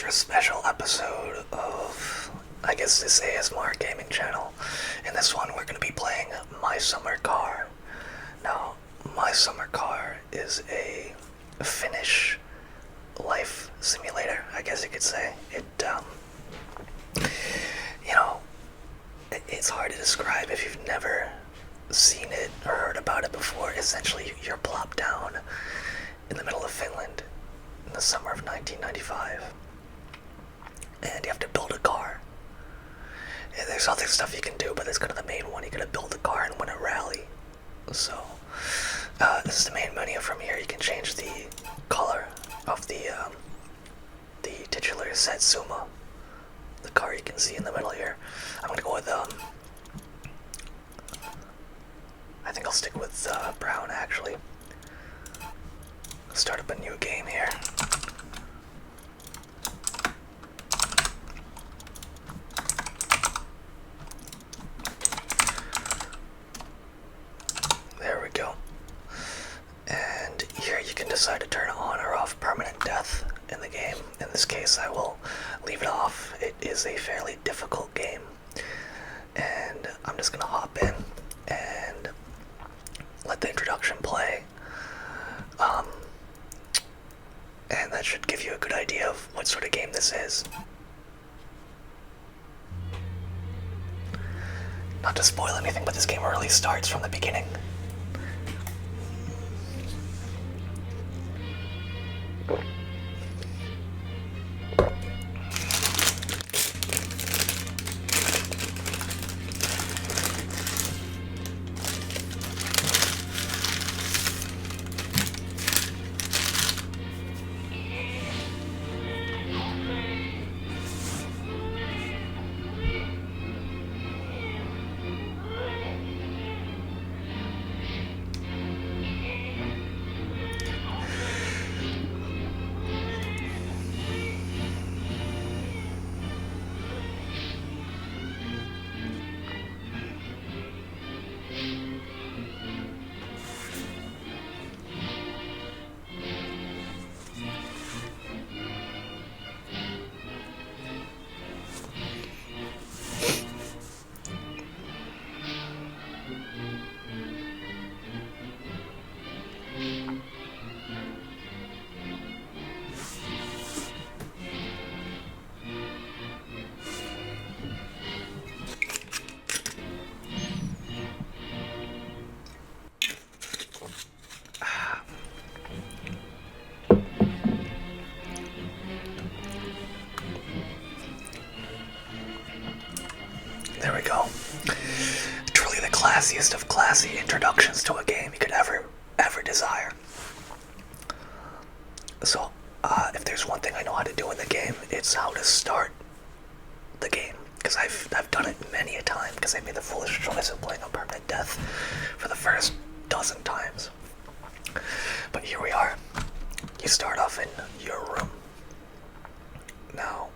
extra special episode of, I guess, this ASMR gaming channel. In this one, we're going to be playing My Summer Car. Now, My Summer Car is a Finnish life simulator, I guess you could say. You know, it's hard to describe if you've never seen it or heard about it before. Essentially, you're plopped down in the middle of Finland in the summer of 1995, and you have to build a car. And there's other stuff you can do, but that's kind of the main one. You gotta build a car and win a rally. So, this is the main menu. From here, you can change the color of the titular Satsuma, the car you can see in the middle here. I'm gonna go with I think I'll stick with brown, actually. Start up a new game here. There we go. And here you can decide to turn on or off permanent death in the game. In this case, I will leave it off. It is a fairly difficult game, and I'm just gonna hop in and let the introduction play. And that should give you a good idea of what sort of game this is. Not to spoil anything, but this game really starts from the beginning. There we go. Truly the classiest of classy introductions to a game you could ever desire. So, if there's one thing I know how to do in the game, it's how to start the game. Because I've done it many a time, because I made the foolish choice of playing on permanent death for the first dozen times. But here we are. You start off in your room. Now,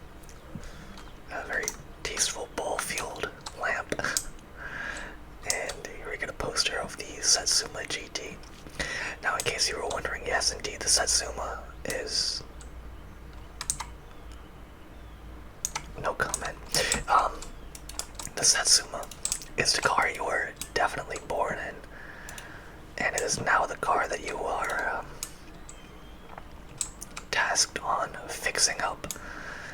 a very tasteful ball-fueled lamp. And here we get a poster of the Satsuma GT. Now, in case you were wondering, yes, indeed, the Satsuma is... No comment. The Satsuma is the car you were definitely born in. And it is now the car that you are tasked on fixing up.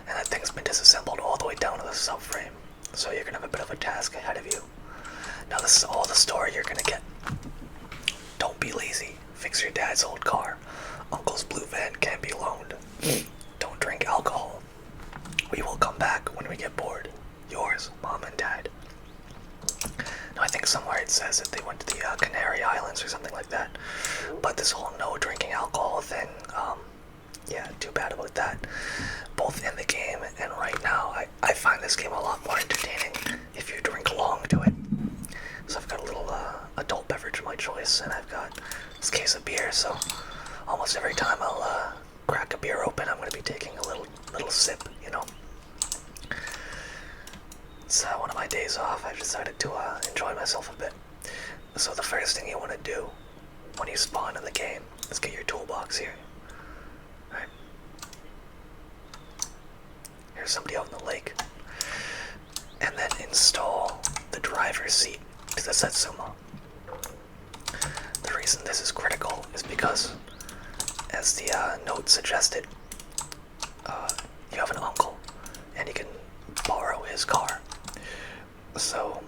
And that thing's been disassembled all the way down to the subframe. So you're gonna have a bit of a task ahead of you. Now this is all the story you're gonna get. Don't be lazy. Fix your dad's old car. Uncle's blue van can't be loaned. Don't drink alcohol. We will come back when we get bored. Yours, Mom and Dad. Now I think somewhere it says that they went to the Canary Islands or something like that. But this whole no drinking alcohol thing, yeah, too bad about that. Both in the game and right now, I find this game a lot more entertaining if you drink along to it. So I've got a little adult beverage of my choice, and I've got this case of beer, so almost every time I'll crack a beer open, I'm going to be taking a little sip, you know. It's one of my days off. I've decided to enjoy myself a bit. So the first thing you want to do when you spawn in the game is get your toolbox here. Alright. there's somebody out in the lake. And then install the driver's seat to the Satsuma. The reason this is critical is because, as the note suggested, you have an uncle, and you can borrow his car. So,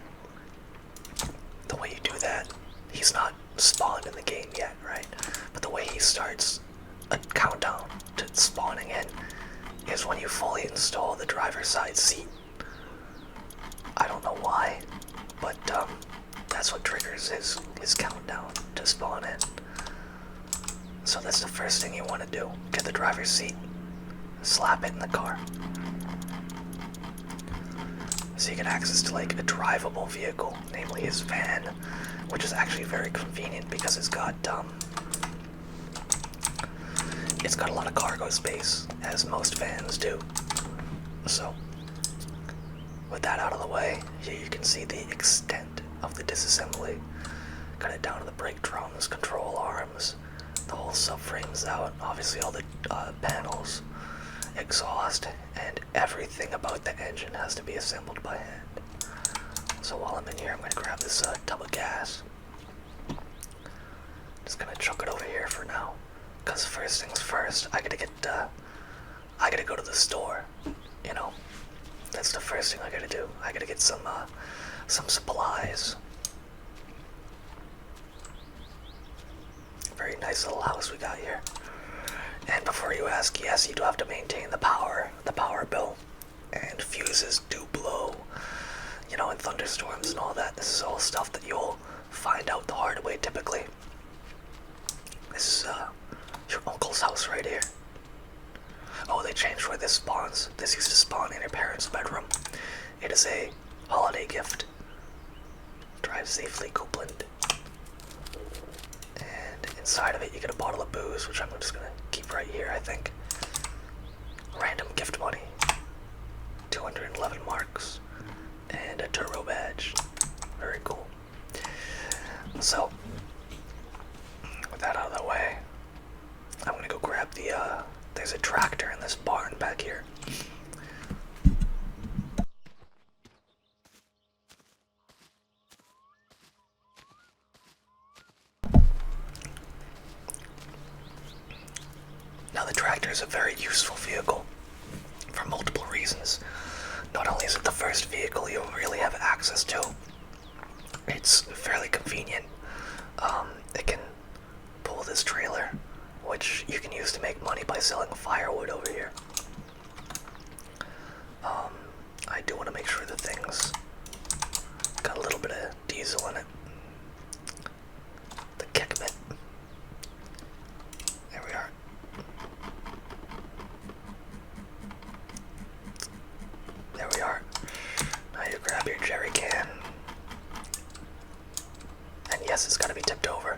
the way you do that, he's not spawned in the game yet, right? But the way he starts a countdown to spawning in is when you fully install the driver's side seat. I don't know why, but that's what triggers his countdown to spawn in. So that's the first thing you want to do. Get the driver's seat, slap it in the car, so you get access to like a drivable vehicle, namely his van, which is actually very convenient because it's got a lot of cargo space, as most vans do. So with that out of the way, here you can see the extent of the disassembly. Got it down to the brake drums, control arms, the whole subframe's out, obviously all the panels, exhaust, and everything about the engine has to be assembled by hand. So while I'm in here, I'm going to grab this tub of gas. Just going to chuck it over here for now, because first things first, I gotta go to the store, you know. That's the first thing I gotta do. I gotta get some supplies. Very nice little house we got here. And before you ask, yes, you do have to maintain the power bill. And fuses do blow, you know, in thunderstorms and all that. This is all stuff that you'll find out the hard way typically. This is your uncle's house right here. Oh, they changed where this spawns. This used to spawn in your parents' bedroom. It is a holiday gift. Drive safely, Copeland. And inside of it, you get a bottle of booze, which I'm just gonna keep right here, I think. Random gift money. 211 marks. And a turbo badge. Very cool. So, with that out of the way, I'm gonna go grab the, there's a tractor in this barn back here. Now the tractor is a very useful vehicle for multiple reasons. Not only is it the first vehicle you'll really have access to, it's fairly convenient. It can pull this trailer, which you can use to make money by selling firewood over here. I do want to make sure the thing's got a little bit of diesel in it. The kick bit. There we are. There we are. Now you grab your jerry can. And yes, it's got to be tipped over.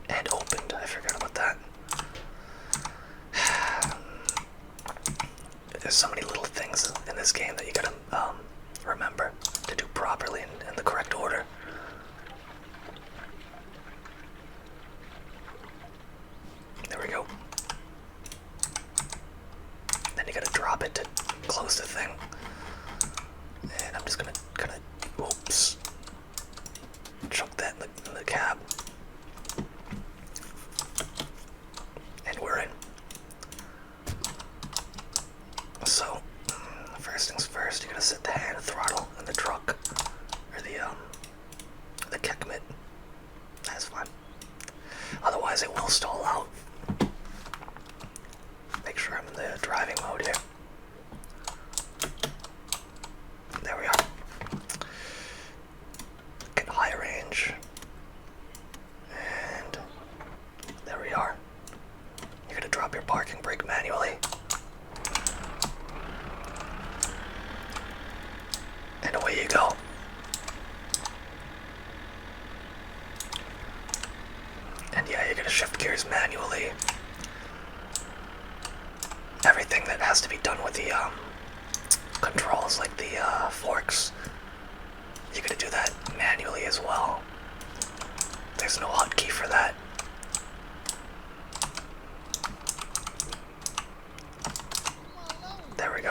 And opened. I forgot about that. There's so many little things in this game that you gotta remember to do properly in the correct order. There we go. Then you gotta drop it to close the thing. And I'm just gonna oops, chuck that in the cab. And we're in. So, first things first, you gotta set the hand throttle in the truck, or the kick mitt. That's fine. Otherwise, it will stall out. Make sure I'm in the driving mode here. There we are. Get high range. And there we are. You're gonna drop your parking brake manually. And away you go. And yeah, you're gonna shift gears manually. Everything that has to be done with the controls, like the forks, you're gonna do that manually as well. There's no hotkey for that. There we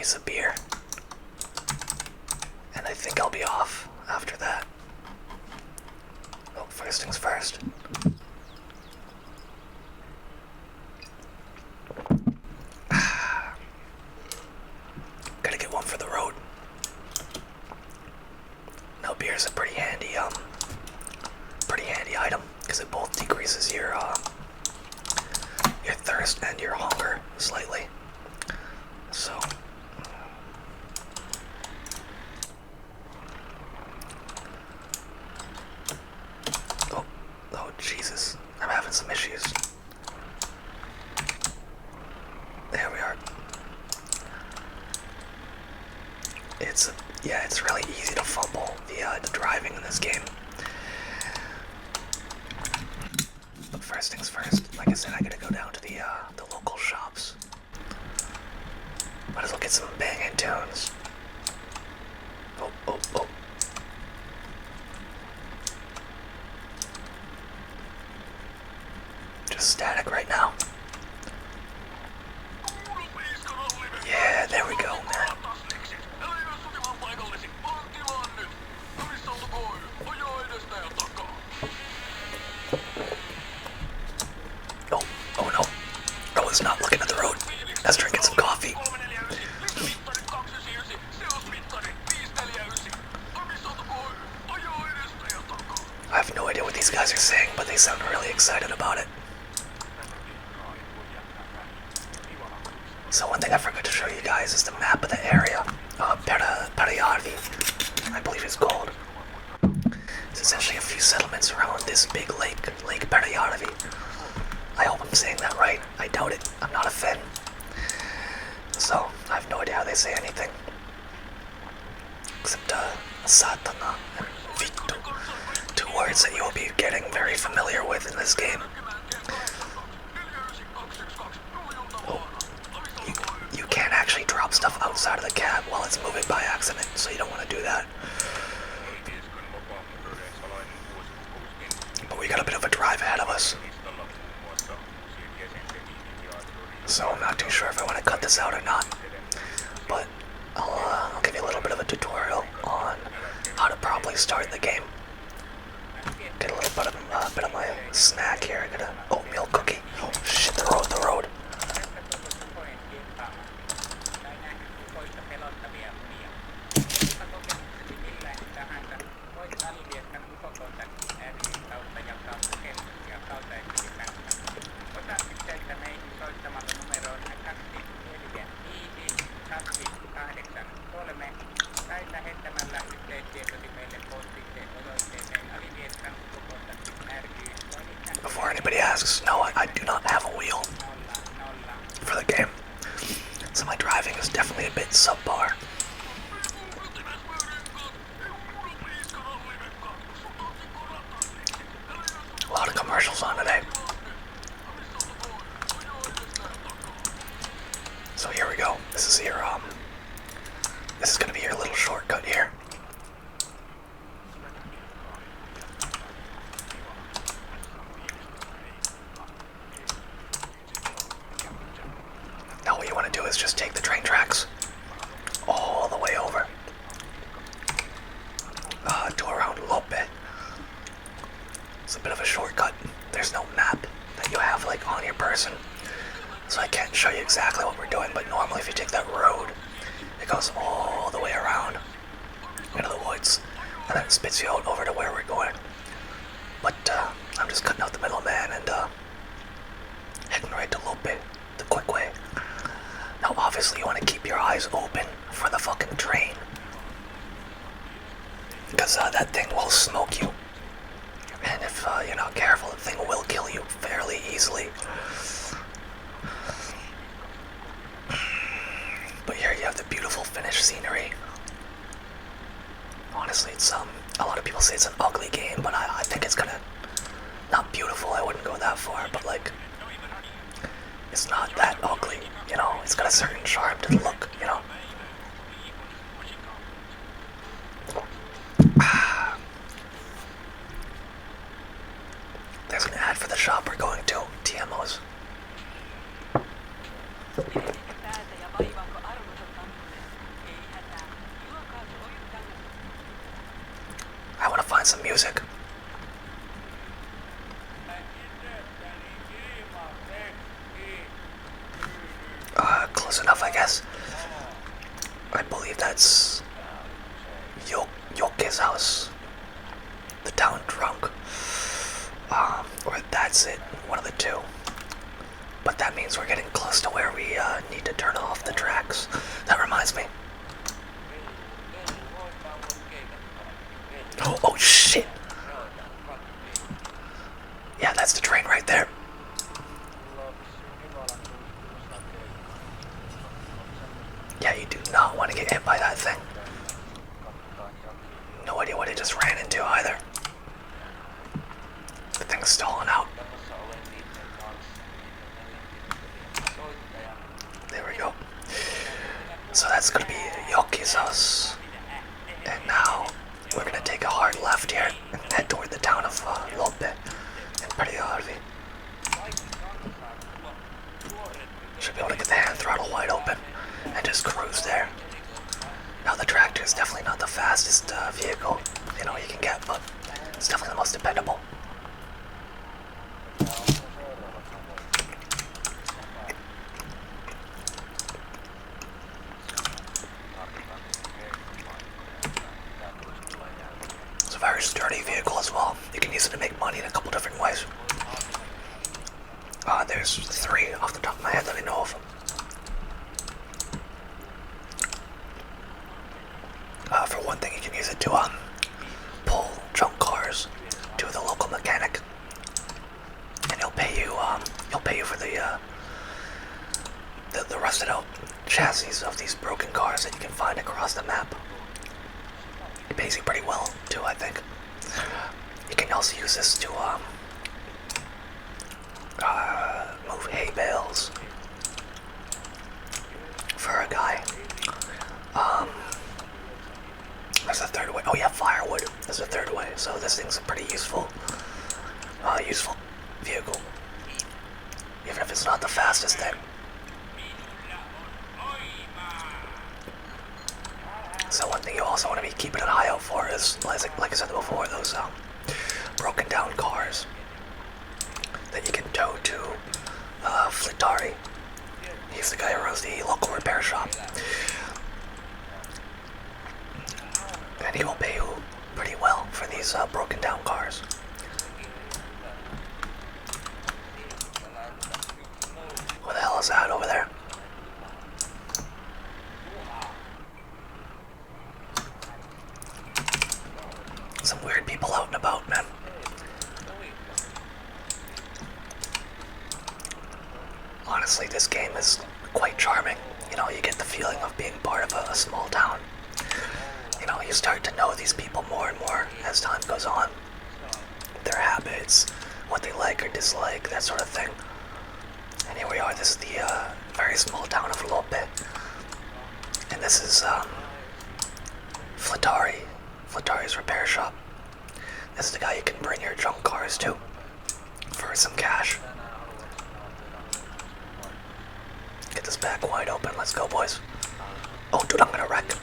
case of beer. And I think I'll be off after that. Oh, first things first. Gotta get one for the road. Now beer's a pretty handy item because it both decreases your thirst and your hunger slightly. So oh Jesus, I'm having some issues. There we are. It's really easy to fumble the driving in this game. But first things first, like I said, I gotta go down to the local shops. Might as well get some banging tunes. Oh. Just static right now. Yeah, there we go, man. Oh no. I was not looking at the road. I was drinking some coffee. I have no idea what these guys are saying, but they sound really excited about it. So one thing I forgot to show you guys is the map of the area. Perajärvi, I believe it's called. It's essentially a few settlements around this big lake, Lake Perajärvi. I hope I'm saying that right. I doubt it. I'm not a Finn. So, I have no idea how they say anything. Except, Satana and Vittu. Two words that you will be getting very familiar with in this game. Oh. You can't actually drop stuff outside of the cab while it's moving by accident, so you don't want to do that. But we got a bit of a drive ahead of us. So I'm not too sure if I want to cut this out or not. But I'll give you a little bit of a tutorial on how to properly start the game. Get a little bit of my snack here. I got an oatmeal cookie. Oh shit, the road. Before anybody asks, no, I do not have a wheel for the game, so my driving is definitely a bit subpar. A lot of commercials on today. So here we go. This is gonna be your little shortcut here. Now what you want to do is just take the train tracks all the way over to around Lope. It's a bit of a shortcut. There's no map that you have like on your person, so I can't show you exactly what we're doing, but normally if you take that road, it goes all the way around into the woods, and then it spits you out over to where we're going. But I'm just cutting out the middleman and heading right to Lope, the quick way. Now obviously you want to keep your eyes open for the fucking train, because that thing will smoke you, and if you're not careful, the thing will kill you fairly easily. But here you have the beautiful Finnish scenery. Honestly, it's a lot of people say it's an ugly game, but I think it's kinda not beautiful, I wouldn't go that far, but like, it's not that ugly, you know, it's got a certain charm to the look, you know. There's an ad for the shop we're going to, Tiemo's. music. Close enough, I guess. I believe that's Yoke's house. The town drunk. Or that's it. One of the two. But that means we're getting close to where we need to turn off the tracks. That reminds me. Oh shit! Yeah, that's the train right there. Yeah, you do not want to get hit by that thing. No idea what it just ran into either. The thing's stalling out. There we go. So that's gonna be Yoki's house. And now we're gonna take a hard left here and head toward the town of Lope and Periarvi. Should be able to get the hand throttle wide open and just cruise there. Now the tractor is definitely not the fastest vehicle you can get, but it's definitely the most dependable. It's a very sturdy vehicle as well. You can use it to make money in a couple different ways. There's 3 off the top of my head that I know of. For one thing, you can use it to pull junk cars to the local mechanic, and he'll pay you for the rusted out chassis of these broken cars that you can find across the map. It pays you pretty well too, I think. You can also use this to move hay bales for a guy. There's a third way. Oh yeah, firewood. There's a third way. So this thing's a pretty useful vehicle, even if it's not the fastest thing. So one thing you also want to be keeping an eye out for is, like I said before, those broken down cars that you can tow to Flittari. He's the guy who runs the local repair shop. And he will pay you pretty well for these broken down cars. What the hell is that over there? Some weird people out and about, man. Honestly, this game is quite charming. You get the feeling of being part of a small town. You start to know these people more and more as time goes on. Their habits, what they like or dislike, that sort of thing. And here we are, this is the very small town of Lope. And this is Flittari's repair shop. This is the guy you can bring your junk cars to for some cash. Get this back wide open, let's go boys. Oh dude, I'm gonna wreck.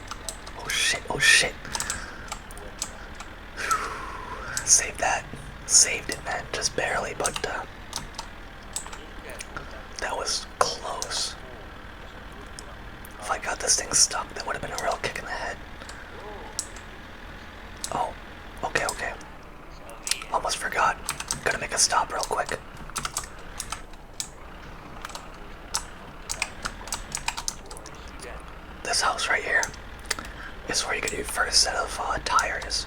Oh shit. Saved that. Saved it, man. Just barely, but that was close. If I got this thing stuck, that would have been a real kick in the head. Oh, okay. Almost forgot. Gotta make a stop real quick. This house right here is where you get your first set of tires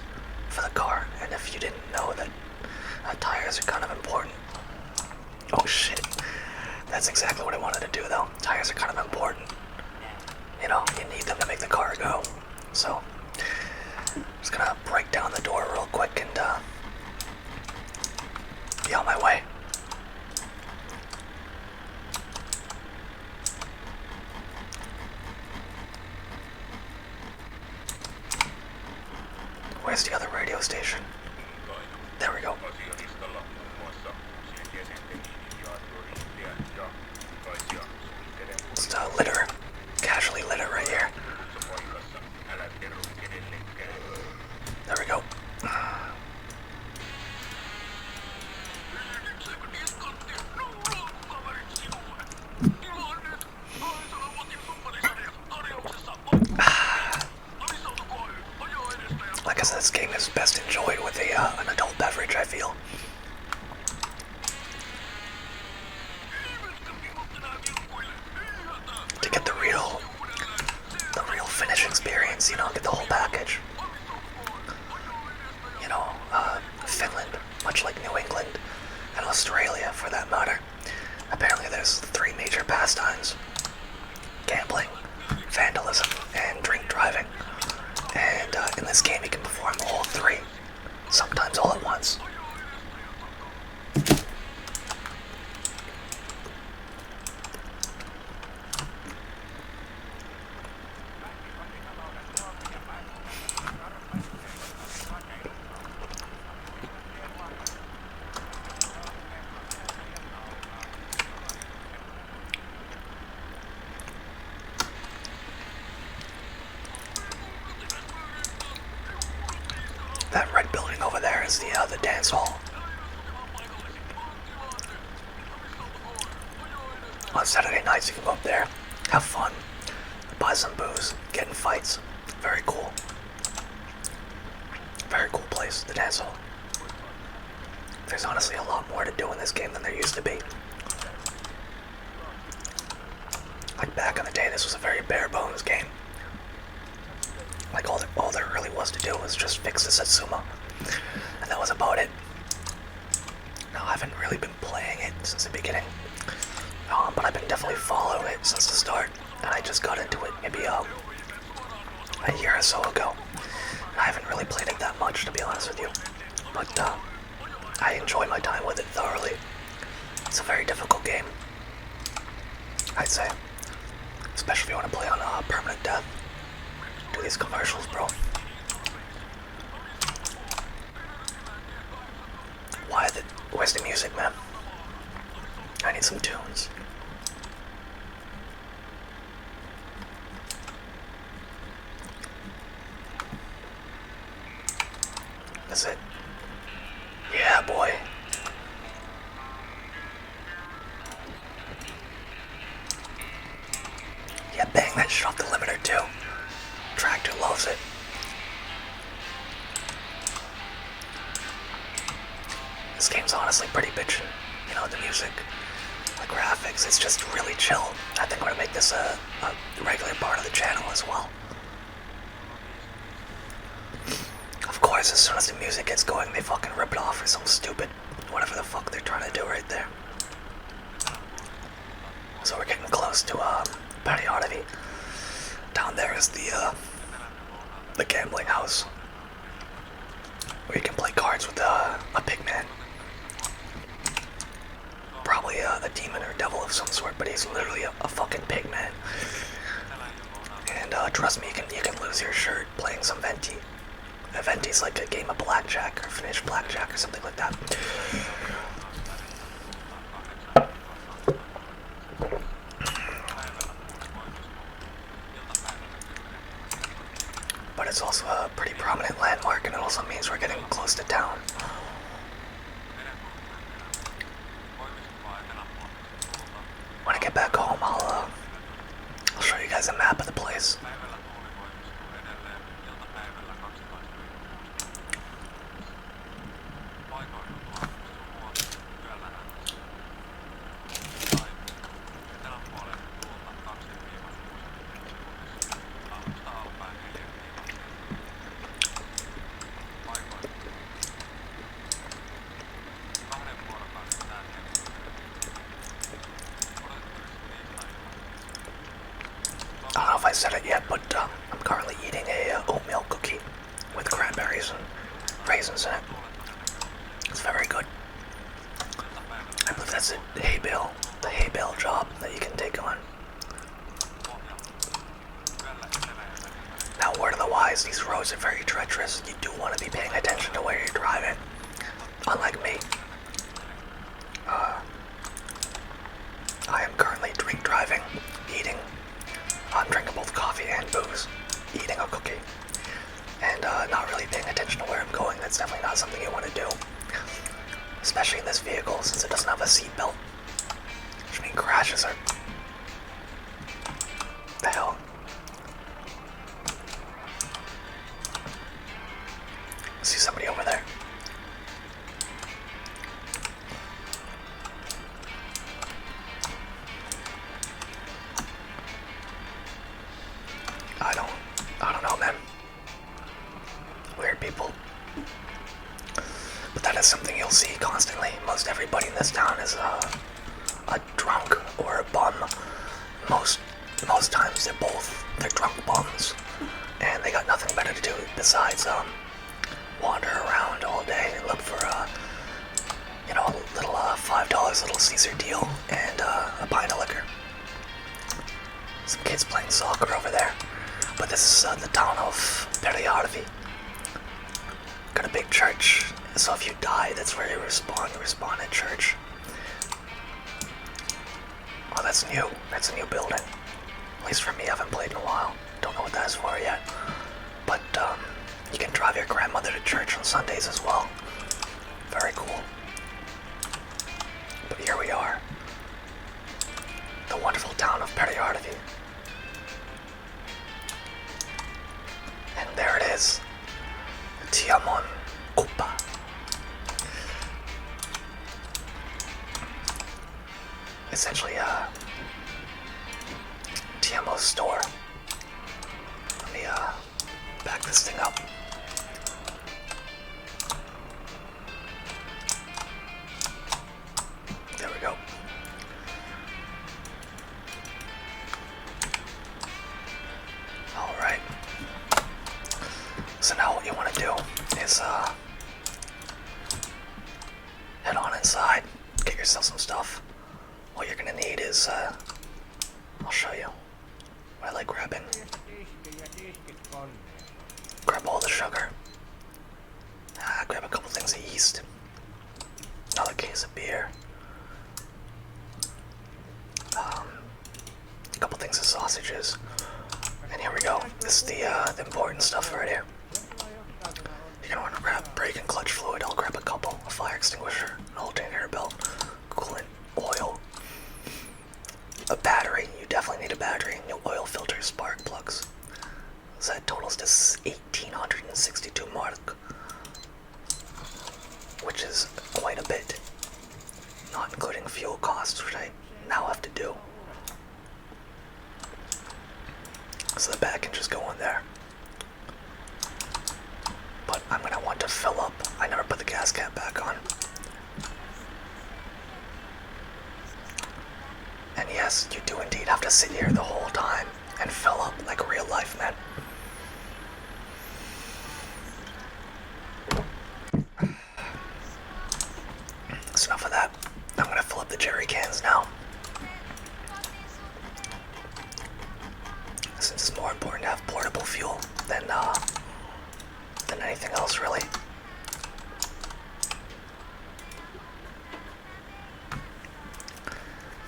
for the car. And if you didn't know that tires are kind of important. Oh shit. That's exactly what I wanted to do though. Tires are kind of important. You need them to make the car go. So, just gonna break down the door real quick and be on my way. Where's the other radio station? There we go. Just litter. Casually litter right here. There we go. Zealand, and Australia for that matter. Apparently there's 3 major pastimes: gambling, vandalism, and drink driving. And in this game you can perform all 3, sometimes all at once. That red building over there is the dance hall. On Saturday nights you can go up there, have fun, buy some booze, get in fights. Very cool. Very cool place, the dance hall. There's honestly a lot more to do in this game than there used to be. Like back in the day, this was a very bare bones game. Like all there really was to do was just fix the Satsuma, and that was about it. Now I haven't really been playing it since the beginning, but I've been definitely following it since the start, and I just got into it maybe a year or so ago. And I haven't really played it that much, to be honest with you, but I enjoy my time with it thoroughly. It's a very difficult game, I'd say, especially if you want to play on permanent death. Do these commercials, bro. Where's the music, man? I need some tunes. That's it. Yeah, boy. Yeah, bang that shit off the limiter too. Tractor loves it. This game's honestly pretty bitchin'. You know, the music, the graphics, it's just really chill. I think I'm gonna make this a regular part of the channel as well. Of course, as soon as the music gets going, they fucking rip it off for some stupid whatever the fuck they're trying to do right there. So we're getting close to Patty Oddity. Down there is the gambling house, where you can play cards with a pigman. Probably a demon or devil of some sort, but he's literally a fucking pigman. And trust me, you can lose your shirt playing some Venti. Venti's like a game of blackjack or finished blackjack or something like that. But it's also a pretty prominent landmark, and it also means we're getting close to town. When I get back home, I'll show you guys a map of the place. I don't know if I said it yet, but I'm currently eating a oatmeal cookie with cranberries and raisins in it. It's very good. I believe that's the hay bale job that you can take on. Now, word of the wise, these roads are very treacherous. You do want to be paying attention to where you're driving. Unlike me, I am currently drink driving, eating. I'm drinking both coffee and booze, eating a cookie, and not really paying attention to where I'm going. That's definitely not something you want to do, especially in this vehicle since it doesn't have a seat belt, which means crashes are... the hell? I see somebody over there. I don't know, man. Weird people. But that is something you'll see constantly. almost everybody in this town is a drunk or a bum. Most times they're both. They're drunk bums, and they got nothing better to do besides wander around all day and look for you know, a little $5 Little Caesar deal and a pint of liquor. Some kids playing soccer over there, but this is the town of Periarvi. Got a big church, so if you die, that's where you respawn. You respawn at church. Oh, that's new. That's a new building. At least for me, I haven't played in a while. Don't know what that is for yet. But you can drive your grandmother to church on Sundays as well. Very cool. But here we are. The wonderful town of Periarvi. And there it is. Tiemo Kupa. Essentially Tiemo's store. Let me back this thing up. There we go. Alright. So now what you want to do is head on inside, get yourself some stuff. What you're gonna need is I'll show you what I like grabbing. Grab all the sugar. Grab a couple things of yeast. Another case of beer. A couple things of sausages. And here we go. This is the important stuff right here. You're gonna want to grab brake and clutch fluid. I'll grab a couple. A fire extinguisher, an alternator belt, coolant, oil, a battery. You definitely need a battery. New oil filter, spark plugs. So that totals to 1,862 mark, which is quite a bit. Not including fuel costs, which I now have to do. So the bag can just go in there. But I'm gonna want to fill up. I never put the gas cap back on. And yes, you do indeed have to sit here the whole time and fill up like real life, man. That's enough of that. I'm gonna fill up the jerry cans now. Since it's more important to have portable fuel than anything else, really.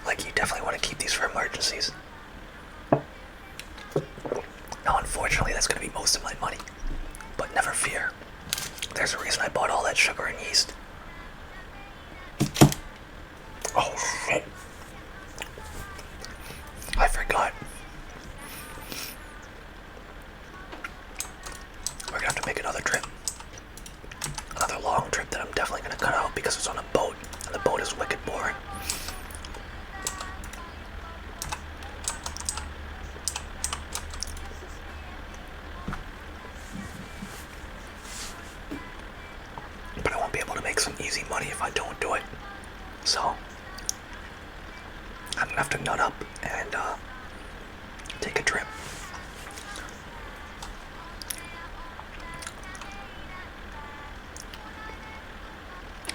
Like, you definitely want to keep these for emergencies. Now, unfortunately, that's going to be most of my money. But never fear. There's a reason I bought all that sugar and yeast. Oh, shit. I forgot. We're gonna have to make another trip. Another long trip that I'm definitely gonna cut out because it's on a boat, and the boat is wicked boring. But I won't be able to make some easy money if I don't do it. So I'm gonna have to nut up and take a trip.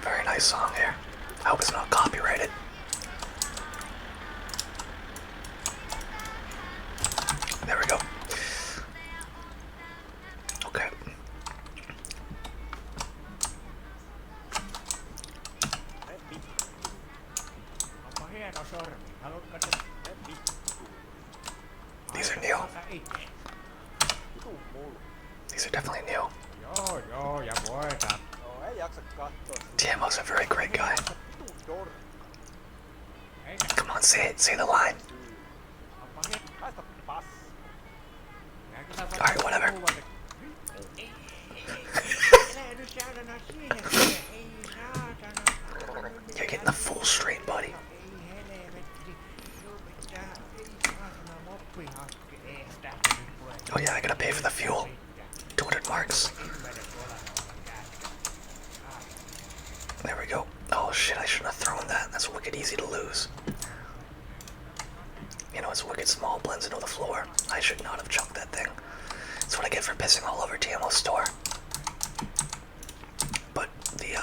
Very nice song here. I hope it's not copyrighted. There we go. Okay. These are new. These are definitely new. Tiemo's a very great guy. Come on, say it. Say the line. Alright, whatever. You're getting the full stream, buddy. Oh yeah, I gotta pay for the fuel. 200 marks. There we go. Oh shit, I shouldn't have thrown that. That's wicked easy to lose. You know, it's wicked small, blends into the floor. I should not have chucked that thing. That's what I get for pissing all over Tiemo's store. But the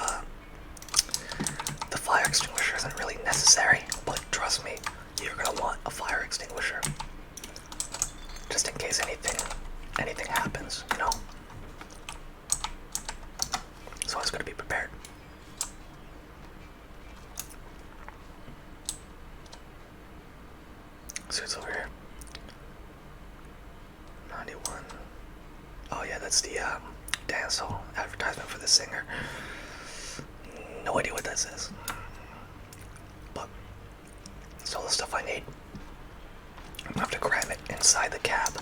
fire extinguisher isn't really necessary, but trust me, you're gonna want a fire extinguisher. Just in case anything happens, you know? So I was gonna be prepared. See what's over here. 91. Oh yeah, that's the dance hall advertisement for the singer. No idea what this is. But it's all the stuff I need. I'm gonna have to cram it inside the cab.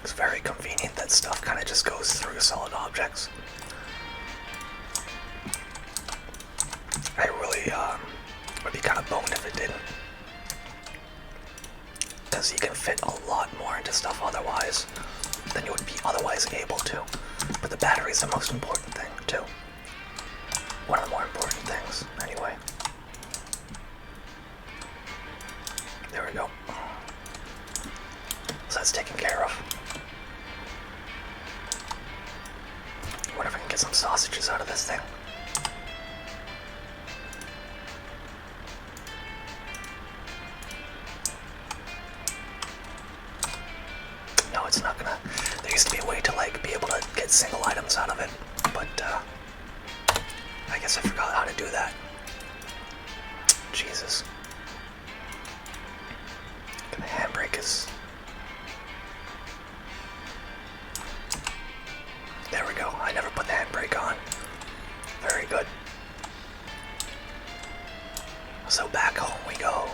It's very convenient that stuff kind of just goes through solid objects. I really would be kind of boned if it didn't. Because you can fit a lot more into stuff otherwise than you would be otherwise able to. But the battery is the most important thing, too. One of the more important things, anyway. There we go. So that's taken care of. I wonder if I can get some sausages out of this thing. No, it's not gonna. There used to be a way to like be able to get single items out of it, but I guess I forgot how to do that. Jesus. The handbrake is. There we go. I never put the handbrake on. Very good. So back home we go.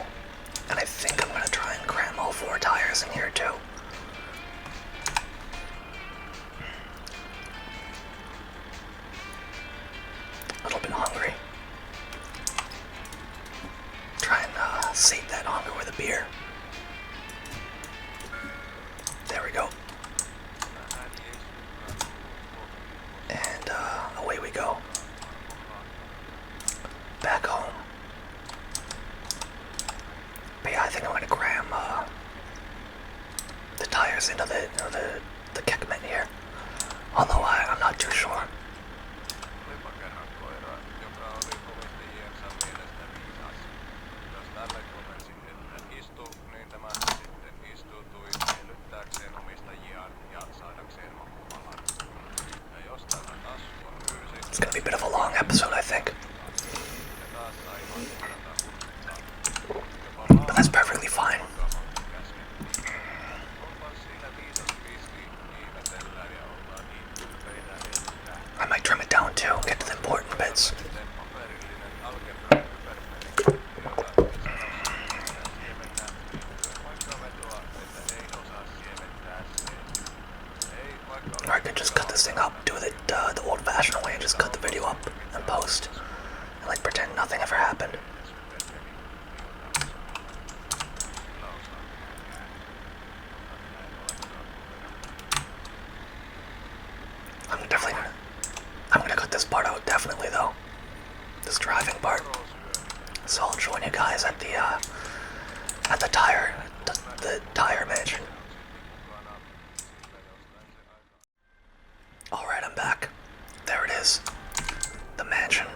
And I think I'm gonna try and cram all 4 tires in here too. A little bit hungry. Try and sate that hunger with a beer. There we go. And away we go. Back home. But yeah, I think I'm gonna cram the tires into the Kekman here. Although I'm not too sure. It's gonna be a bit of a long episode, I think. But that's perfectly fine. I might trim it down too, get to the important bits. Or I could just cut this thing up, do it the old-fashioned way and just cut the video up and post. And like pretend nothing ever happened. I'm gonna cut this part out, definitely though. This driving part. So I'll join you guys at the tire mansion. Alright, I'm back. There it is. The mansion.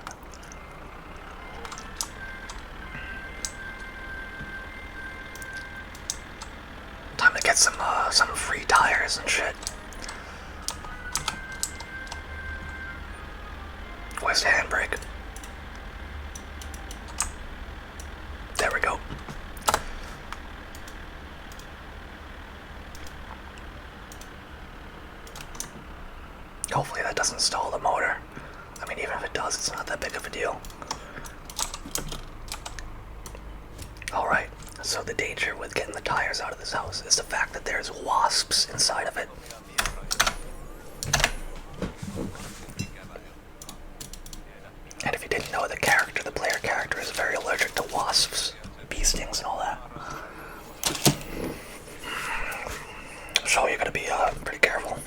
Time to get some free tires and shit. Where's the handbrake? There we go. Hopefully that doesn't stall the motor. I mean, even if it does, it's not that big of a deal. Alright, so the danger with getting the tires out of this house is the fact that there's wasps inside of it. And if you didn't know, the player character is very allergic to wasps, bee stings and all that. So you gotta be pretty careful.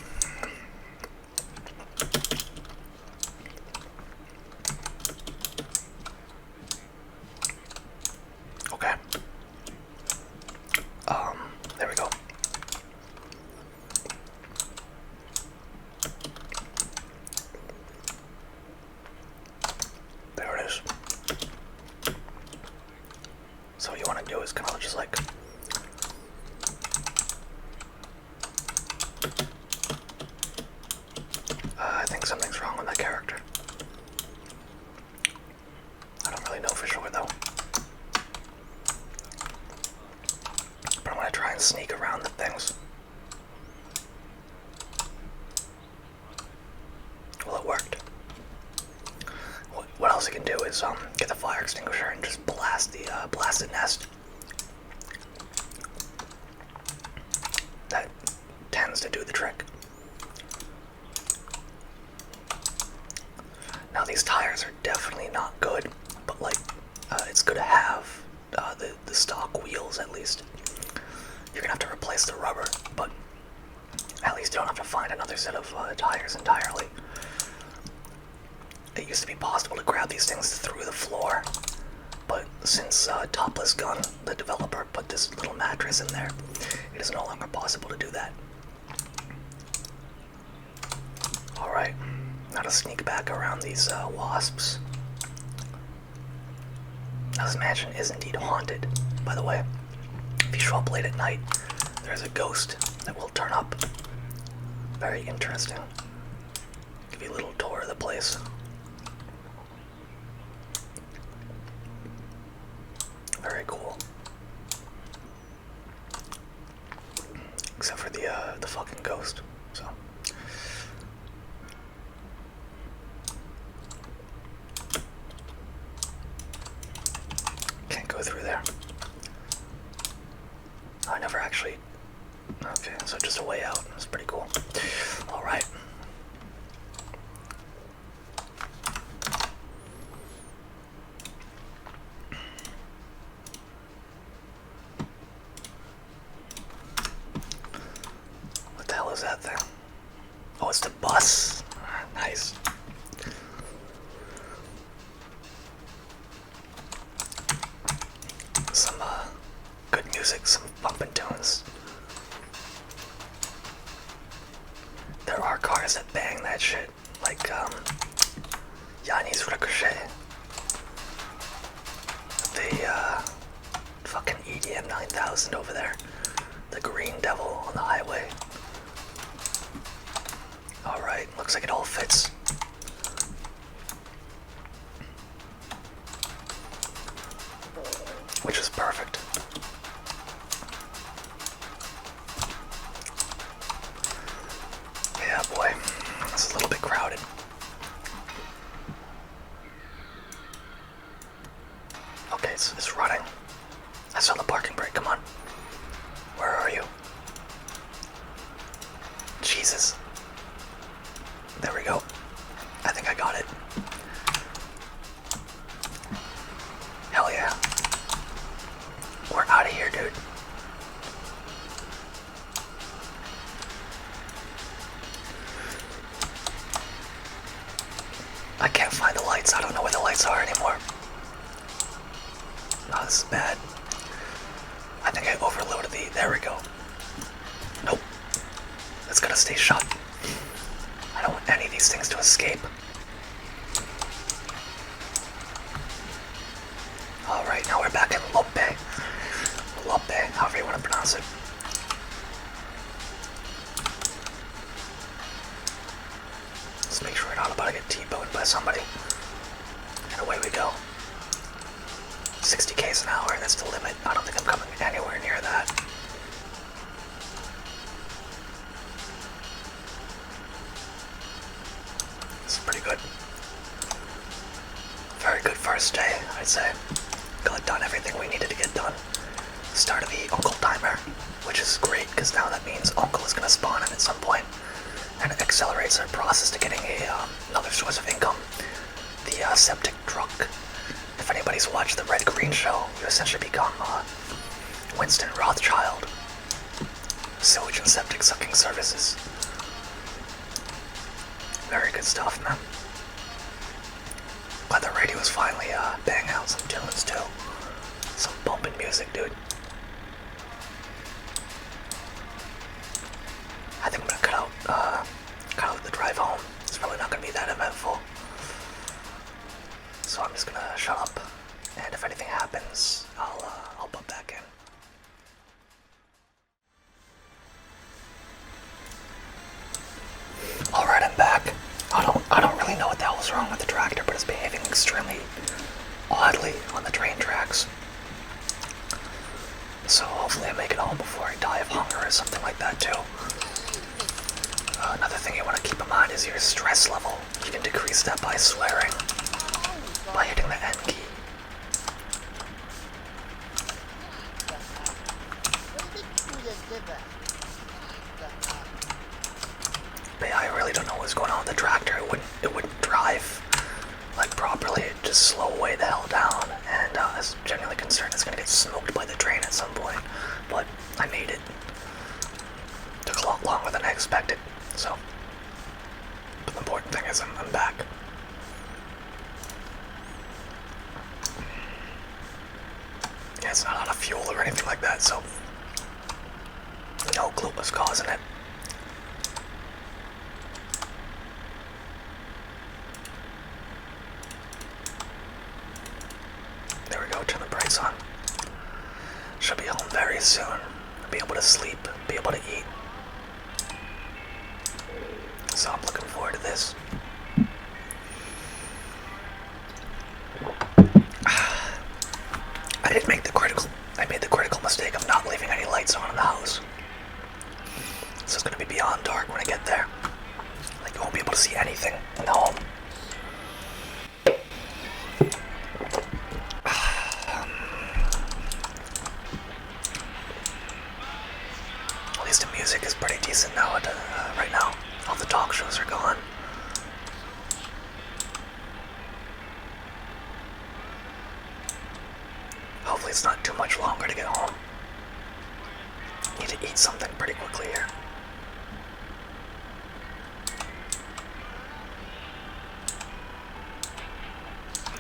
is like... I think something's wrong with my character. I don't really know for sure though. But I'm gonna try and sneak around the things. Well, it worked. What else I can do is get the fire extinguisher and just blast the nest. That tends to do the trick. Now these tires are definitely not good, but like it's good to have the stock wheels at least. You're gonna have to replace the rubber, but at least you don't have to find another set of tires entirely. It used to be possible to grab these things through the floor, but since Topless Gun, the developer, put this little mattress in there, it is no longer possible to do that. Alright, now to sneak back around these wasps. Now this mansion is indeed haunted, by the way. If you show up late at night, there's a ghost that will turn up. Very interesting. Give you a little tour of the place. Very cool. Except for the fucking ghost. So can't go through there. I never actually. Okay, so just a way out. It's pretty cool. All right. What the hell is that thing? Oh, it's the bus. Nice. Some good music, some bumping tunes. There are cars that bang that shit, like Yanni's Ricochet, the fucking EDM 9000 over there, the Green Devil on the highway. Alright, looks like it all fits. Which is perfect. Yeah, boy, it's a little bit crowded. Okay, it's running. I saw the parking brake, come on. Where are you? Jesus. There we go. I think I got it. Hell yeah. We're out of here, dude. I can't find the lights. I don't know where the lights are anymore. Oh, this is bad. I think I overloaded the... There we go. Nope. It's gotta stay shut. I don't want any of these things to escape. Alright, now we're back in Lope. Lope, however you want to pronounce it. Let's make sure we're not about to get T-boned by somebody. And away we go. 60 k's an hour, that's the limit. I don't think I'm coming anywhere near that. This is pretty good. Very good first day, I'd say. Got done everything we needed to get done. Started the Uncle timer, which is great because now that means Uncle is going to spawn in at some point, and it accelerates our process to getting another source of income, the septic truck. If anybody's watched the Red Green show, you essentially become Winston Rothschild. Sewage and septic sucking services. Very good stuff, man. Glad the radio is finally banging out some tunes too. Some bumping music, dude. I think I'm gonna cut out the drive home. It's probably not gonna be that eventful. So I'm just gonna shut up, and if anything happens, I'll pop back in. was wrong with the tractor, but it's behaving extremely oddly on the train tracks. So hopefully I make it home before I die of hunger or something like that too. Another thing you want to keep in mind is your stress level. You can decrease that by swearing, by hitting the N key. But yeah, I really don't know what's going on with the tractor. It wouldn't drive like properly. It just slow way the hell down, and I was genuinely concerned it's gonna get smoked by the train at some point. But I made it. Took a lot longer than I expected. So the important thing is I'm back. Yeah, it's not out of fuel or anything like that, so no clue what's causing it. There we go, turn the brakes on. Should be home very soon. Be able to sleep, be able to eat. So I'm looking forward to this. I made the critical mistake of not leaving any lights on in the house. So it's gonna be beyond dark when I get there. Like, you won't be able to see anything in the home. At least the music is pretty decent now. Right now, all the talk shows are gone. Hopefully it's not too much longer to get home. Need to eat something pretty quickly here.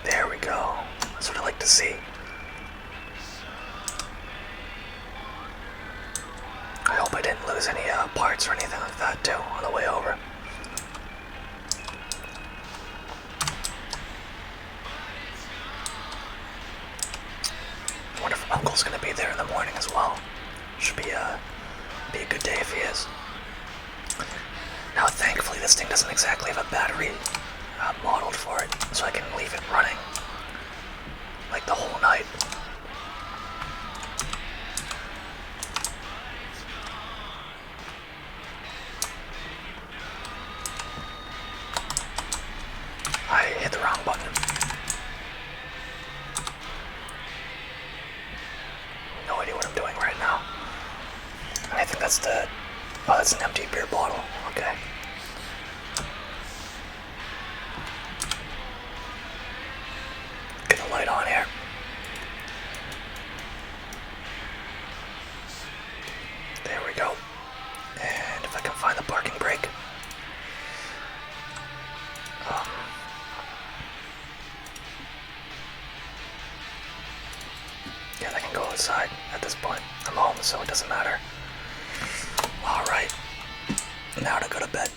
There we go. That's what I like to see. I hope I didn't lose any parts or anything like that too on the way over. I wonder if Uncle's gonna be there in the morning as well. Should be a good day if he is. Now thankfully this thing doesn't exactly have a battery modeled for it, so I can leave it running like the whole night. I hit the wrong button. No idea what I'm doing right now. And I think that's that's an empty beer bottle. Okay. Get the light on here. There we go. And if I can find the parking brake. Yeah, I can go outside at this point. I'm home, so it doesn't matter. Alright. Now to go to bed.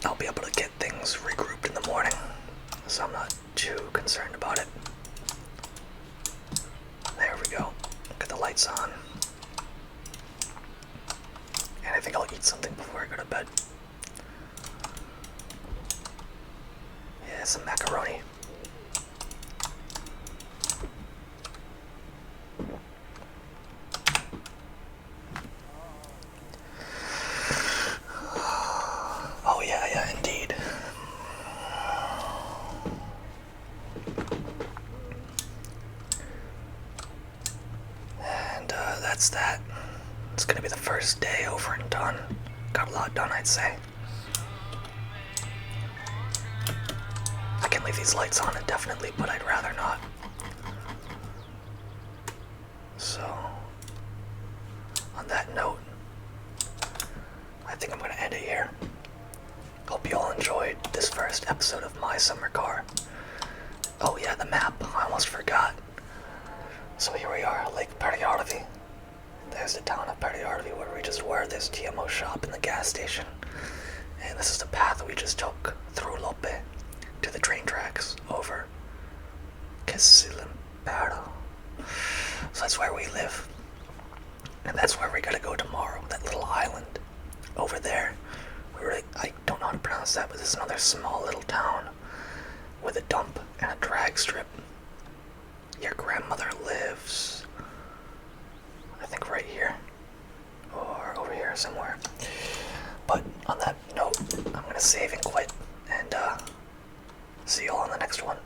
I'll be able to get things regrouped in the morning, so I'm not too concerned about it. There we go. Get the lights on. And I think I'll eat something before I go to bed. Yeah, some macaroni. Oh yeah, indeed. And that's that. It's gonna be the first day over and done. Got a lot done, I'd say. I can leave these lights on indefinitely, but I'd rather not. So, on that note, I think I'm gonna end it here. Hope you all enjoyed this first episode of My Summer Car. Oh yeah, the map. I almost forgot. So here we are, Lake Periarvi. There's the town of Periarvi where we just were. There's Tiemo shop and the gas station. And this is the path we just took through Lope to the train tracks over Kesilimpero. So that's where we live. And that's where we're gonna go tomorrow, that little island over there. I don't know how to pronounce that, but it's another small little town with a dump and a drag strip. Your grandmother lives, I think, right here or over here somewhere. But on that note, I'm gonna save and quit, and see you all on the next one.